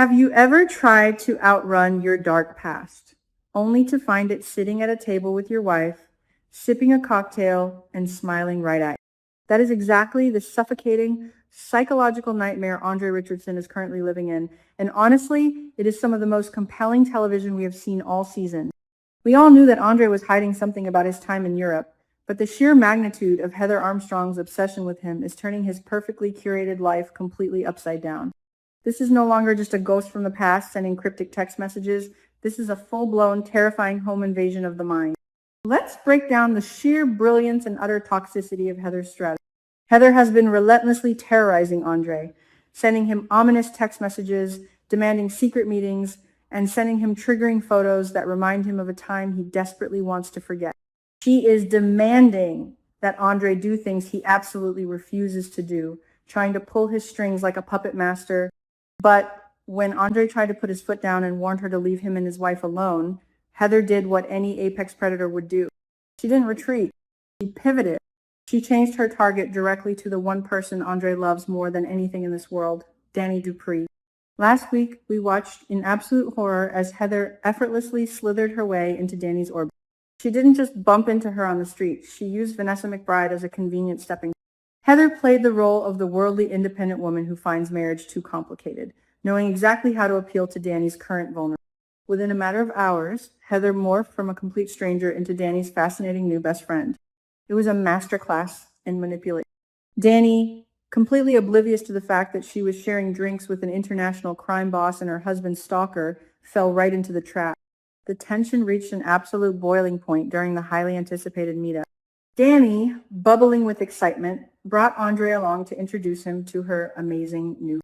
Have you ever tried to outrun your dark past, only to find it sitting at a table with your wife, sipping a cocktail and smiling right at you? That is exactly the suffocating psychological nightmare Andre Richardson is currently living in. And honestly, it is some of the most compelling television we have seen all season. We all knew that Andre was hiding something about his time in Europe, but the sheer magnitude of Heather Armstrong's obsession with him is turning his perfectly curated life completely upside down. This is no longer just a ghost from the past sending cryptic text messages. This is a full-blown, terrifying home invasion of the mind. Let's break down the sheer brilliance and utter toxicity of Heather's strategy. Heather has been relentlessly terrorizing Andre, sending him ominous text messages, demanding secret meetings, and sending him triggering photos that remind him of a time he desperately wants to forget. She is demanding that Andre do things he absolutely refuses to do, trying to pull his strings like a puppet master. But when Andre tried to put his foot down and warned her to leave him and his wife alone, Heather did what any apex predator would do. She didn't retreat. She pivoted. She changed her target directly to the one person Andre loves more than anything in this world, Dani Dupree. Last week, we watched in absolute horror as Heather effortlessly slithered her way into Dani's orbit. She didn't just bump into her on the street. She used Vanessa McBride as a convenient stepping stone. Heather played the role of the worldly independent woman who finds marriage too complicated, knowing exactly how to appeal to Dani's current vulnerability. Within a matter of hours, Heather morphed from a complete stranger into Dani's fascinating new best friend. It was a masterclass in manipulation. Dani, completely oblivious to the fact that she was sharing drinks with an international crime boss and her husband's stalker, fell right into the trap. The tension reached an absolute boiling point during the highly anticipated meetup. Dani, bubbling with excitement, brought Andre along to introduce him to her amazing new friend.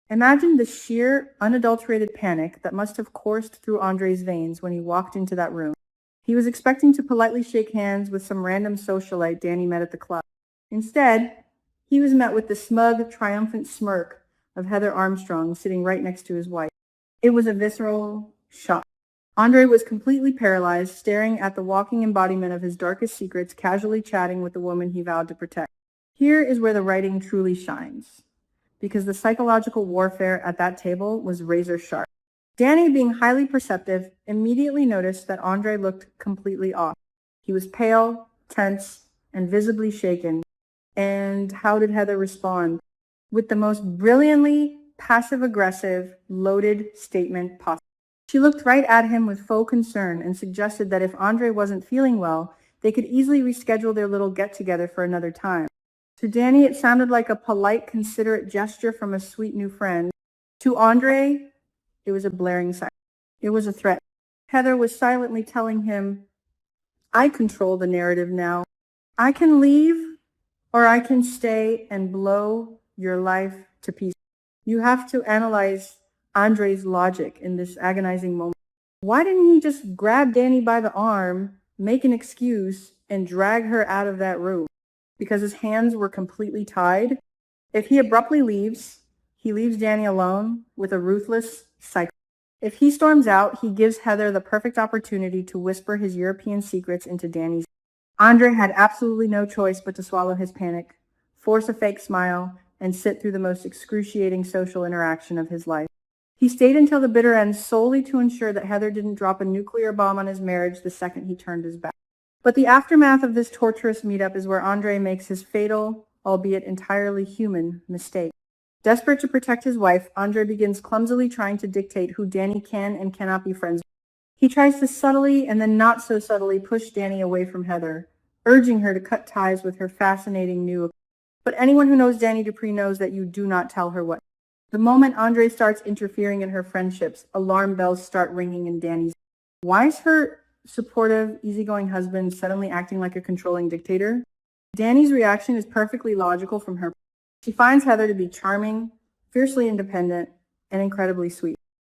Imagine the sheer, unadulterated panic that must have coursed through Andre's veins when he walked into that room. He was expecting to politely shake hands with some random socialite Dani met at the club. Instead, he was met with the smug, triumphant smirk of Heather Armstrong sitting right next to his wife. It was a visceral shock. Andre was completely paralyzed, staring at the walking embodiment of his darkest secrets, casually chatting with the woman he vowed to protect. Here is where the writing truly shines, because the psychological warfare at that table was razor sharp. Dani, being highly perceptive, immediately noticed that Andre looked completely off. He was pale, tense, and visibly shaken. And how did Heather respond? With the most brilliantly passive-aggressive, loaded statement possible. She looked right at him with faux concern and suggested that if Andre wasn't feeling well, they could easily reschedule their little get-together for another time. To Dani, it sounded like a polite, considerate gesture from a sweet new friend. To Andre, it was a blaring silence. It was a threat. Heather was silently telling him, I control the narrative now. I can leave or I can stay and blow your life to pieces. You have to analyze Andre's logic in this agonizing moment. Why didn't he just grab Dani by the arm, make an excuse, and drag her out of that room? Because his hands were completely tied. If he abruptly leaves, he leaves Dani alone with a ruthless cycle. If he storms out, he gives Heather the perfect opportunity to whisper his European secrets into Dani's. Andre had absolutely no choice but to swallow his panic, force a fake smile, and sit through the most excruciating social interaction of his life. He stayed until the bitter end solely to ensure that Heather didn't drop a nuclear bomb on his marriage the second he turned his back. But the aftermath of this torturous meetup is where Andre makes his fatal, albeit entirely human, mistake. Desperate to protect his wife, Andre begins clumsily trying to dictate who Dani can and cannot be friends with. He tries to subtly and then not so subtly push Dani away from Heather, urging her to cut ties with her fascinating new. But anyone who knows Dani Dupree knows that you do not tell her what. The moment Andre starts interfering in her friendships, alarm bells start ringing in Dani's. Why is her supportive, easygoing husband suddenly acting like a controlling dictator? Dani's reaction is perfectly logical from her. She finds Heather to be charming, fiercely independent, and incredibly sweet.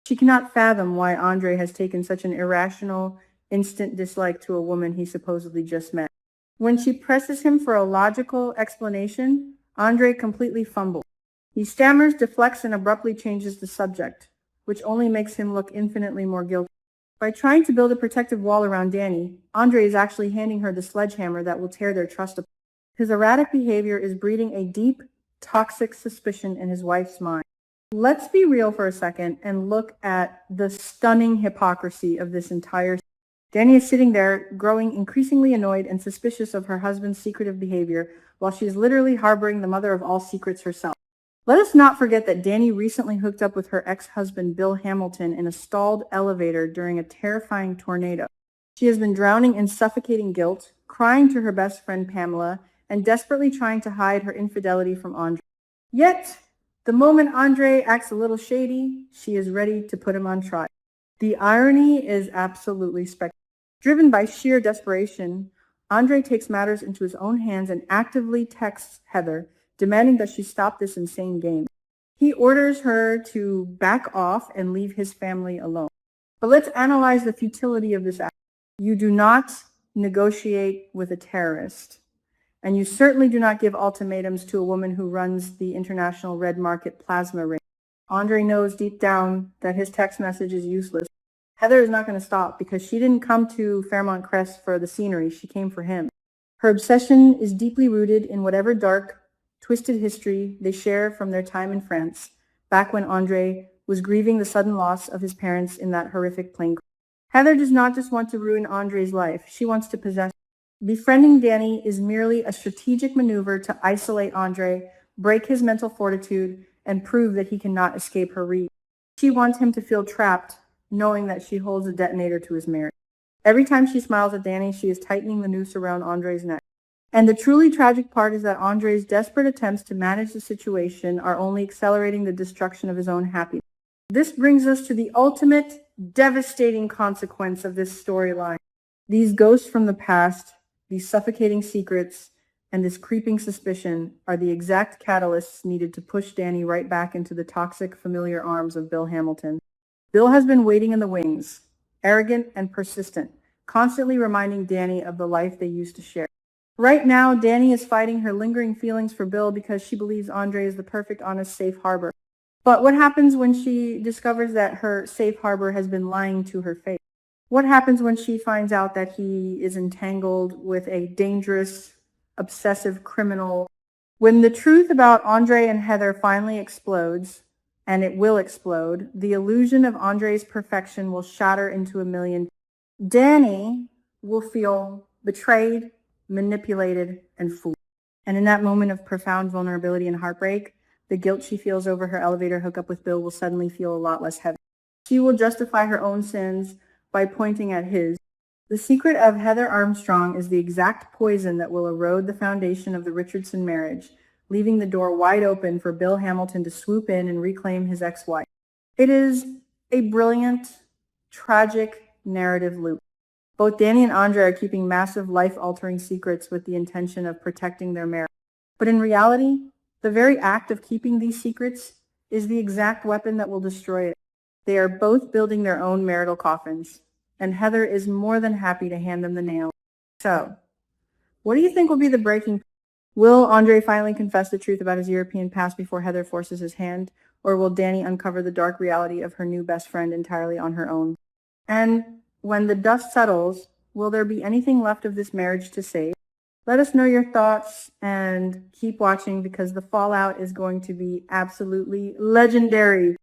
She cannot fathom why Andre has taken such an irrational, instant dislike to a woman he supposedly just met. When she presses him for a logical explanation, Andre completely fumbles. He stammers, deflects, and abruptly changes the subject, which only makes him look infinitely more guilty. By trying to build a protective wall around Dani, Andre is actually handing her the sledgehammer that will tear their trust apart. His erratic behavior is breeding a deep, toxic suspicion in his wife's mind. Let's be real for a second and look at the stunning hypocrisy of this entire. Dani is sitting there, growing increasingly annoyed and suspicious of her husband's secretive behavior, while she is literally harboring the mother of all secrets herself. Let us not forget that Dani recently hooked up with her ex-husband Bill Hamilton in a stalled elevator during a terrifying tornado. She has been drowning in suffocating guilt, crying to her best friend Pamela, and desperately trying to hide her infidelity from Andre. Yet, the moment Andre acts a little shady, she is ready to put him on trial. The irony is absolutely spectacular. Driven by sheer desperation, Andre takes matters into his own hands and actively texts Heather, demanding that she stop this insane game. He orders her to back off and leave his family alone. But let's analyze the futility of this act. You do not negotiate with a terrorist, and you certainly do not give ultimatums to a woman who runs the international red market plasma ring. Andre knows deep down that his text message is useless. Heather is not going to stop because she didn't come to Fairmont Crest for the scenery. She came for him. Her obsession is deeply rooted in whatever dark, twisted history they share from their time in France, back when Andre was grieving the sudden loss of his parents in that horrific plane crash. Heather does not just want to ruin Andre's life. She wants to possess him. Befriending Dani is merely a strategic maneuver to isolate Andre, break his mental fortitude, and prove that he cannot escape her reach. She wants him to feel trapped, knowing that she holds a detonator to his marriage. Every time she smiles at Dani, she is tightening the noose around Andre's neck. And the truly tragic part is that Andre's desperate attempts to manage the situation are only accelerating the destruction of his own happiness. This brings us to the ultimate devastating consequence of this storyline. These ghosts from the past, these suffocating secrets, and this creeping suspicion are the exact catalysts needed to push Dani right back into the toxic, familiar arms of Bill Hamilton. Bill has been waiting in the wings, arrogant and persistent, constantly reminding Dani of the life they used to share. Right now, Dani is fighting her lingering feelings for Bill because she believes Andre is the perfect, honest, safe harbor. But what happens when she discovers that her safe harbor has been lying to her face? What happens when she finds out that he is entangled with a dangerous, obsessive criminal? When the truth about Andre and Heather finally explodes, and it will explode, the illusion of Andre's perfection will shatter into a million. Dani will feel betrayed, manipulated, and fooled. And in that moment of profound vulnerability and heartbreak, the guilt she feels over her elevator hookup with Bill will suddenly feel a lot less heavy. She will justify her own sins by pointing at his. The secret of Heather Armstrong is the exact poison that will erode the foundation of the Richardson marriage, leaving the door wide open for Bill Hamilton to swoop in and reclaim his ex-wife. It is a brilliant, tragic narrative loop. Both Dani and Andre are keeping massive life-altering secrets with the intention of protecting their marriage. But in reality, the very act of keeping these secrets is the exact weapon that will destroy it. They are both building their own marital coffins, and Heather is more than happy to hand them the nail. So, what do you think will be the breaking point? Will Andre finally confess the truth about his European past before Heather forces his hand, or will Dani uncover the dark reality of her new best friend entirely on her own? And when the dust settles, will there be anything left of this marriage to save? Let us know your thoughts and keep watching because the fallout is going to be absolutely legendary.